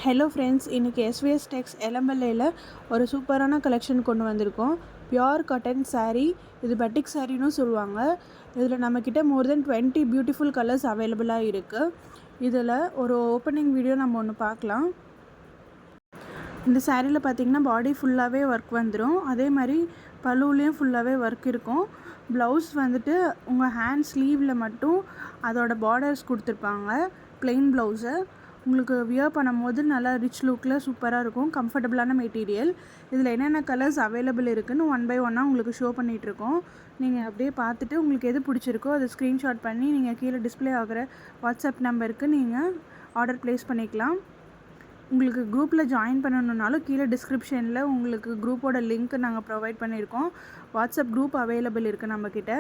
Hello friends, இன்றைக்கி SVS டெக்ஸ் எலம்பல்லையில் ஒரு சூப்பரான கலெக்ஷன் கொண்டு வந்திருக்கோம். Pure cotton saree. இது பட்டிக் சாரின்னு சொல்லுவாங்க. இதில் நம்மக்கிட்ட மோர் தென் 20 பியூட்டிஃபுல் கலர்ஸ் அவைலபிளாக இருக்குது. இதில் ஒரு ஓப்பனிங் வீடியோ நம்ம ஒன்று பார்க்கலாம். இந்த சாரியில் பார்த்திங்கன்னா பாடி ஃபுல்லாகவே ஒர்க் வந்துடும். அதே மாதிரி பல்லுலேயும் ஃபுல்லாகவே ஒர்க் இருக்கும். ப்ளவுஸ் வந்துட்டு உங்கள் ஹேண்ட் ஸ்லீவில் மட்டும் அதோட பார்டர்ஸ் கொடுத்துருப்பாங்க. ப்ளெயின் ப்ளவுஸை உங்களுக்கு வியர் பண்ணும்போது நல்லா ரிச் லுக்கில் சூப்பராக இருக்கும். கம்ஃபர்டபுளான மெட்டீரியல். இதில் என்னென்ன கலர்ஸ் அவைலபிள் இருக்குதுன்னு ஒன் பை ஒன்னாக உங்களுக்கு ஷோ பண்ணிகிட்ருக்கோம். நீங்கள் அப்படியே பார்த்துட்டு உங்களுக்கு எது பிடிச்சிருக்கோ அதை ஸ்க்ரீன்ஷாட் பண்ணி நீங்கள் கீழே டிஸ்பிளே ஆகிற வாட்ஸ்அப் நம்பருக்கு நீங்கள் ஆர்டர் ப்ளேஸ் பண்ணிக்கலாம். உங்களுக்கு குரூப்பில் ஜாயின் பண்ணணுன்னாலும் கீழே டிஸ்கிரிப்ஷனில் உங்களுக்கு குரூப்போட லிங்க் நாங்கள் ப்ரொவைட் பண்ணியிருக்கோம். வாட்ஸ்அப் குரூப் அவைலபிள் இருக்குது நம்மக்கிட்ட.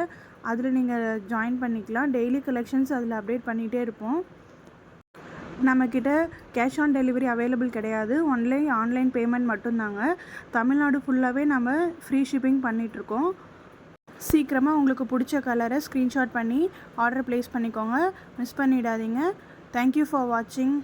அதில் நீங்கள் ஜாயின் பண்ணிக்கலாம். டெய்லி கலெக்ஷன்ஸ் அதில் அப்டேட் பண்ணிகிட்டே இருப்போம். நம்மக்கிட்ட கேஷ் ஆன் டெலிவரி அவைலபிள் கிடையாது. ஒன்லி ஆன்லைன் பேமெண்ட் மட்டும்தாங்க. தமிழ்நாடு ஃபுல்லாகவே நம்ம ஃப்ரீ ஷிப்பிங் பண்ணிகிட்ருக்கோம். சீக்கிரமாக உங்களுக்கு பிடிச்ச கலரை ஸ்க்ரீன்ஷாட் பண்ணி ஆர்டர் ப்ளேஸ் பண்ணிக்கோங்க. மிஸ் பண்ணிடாதீங்க. தேங்க்யூ ஃபார் வாட்சிங்.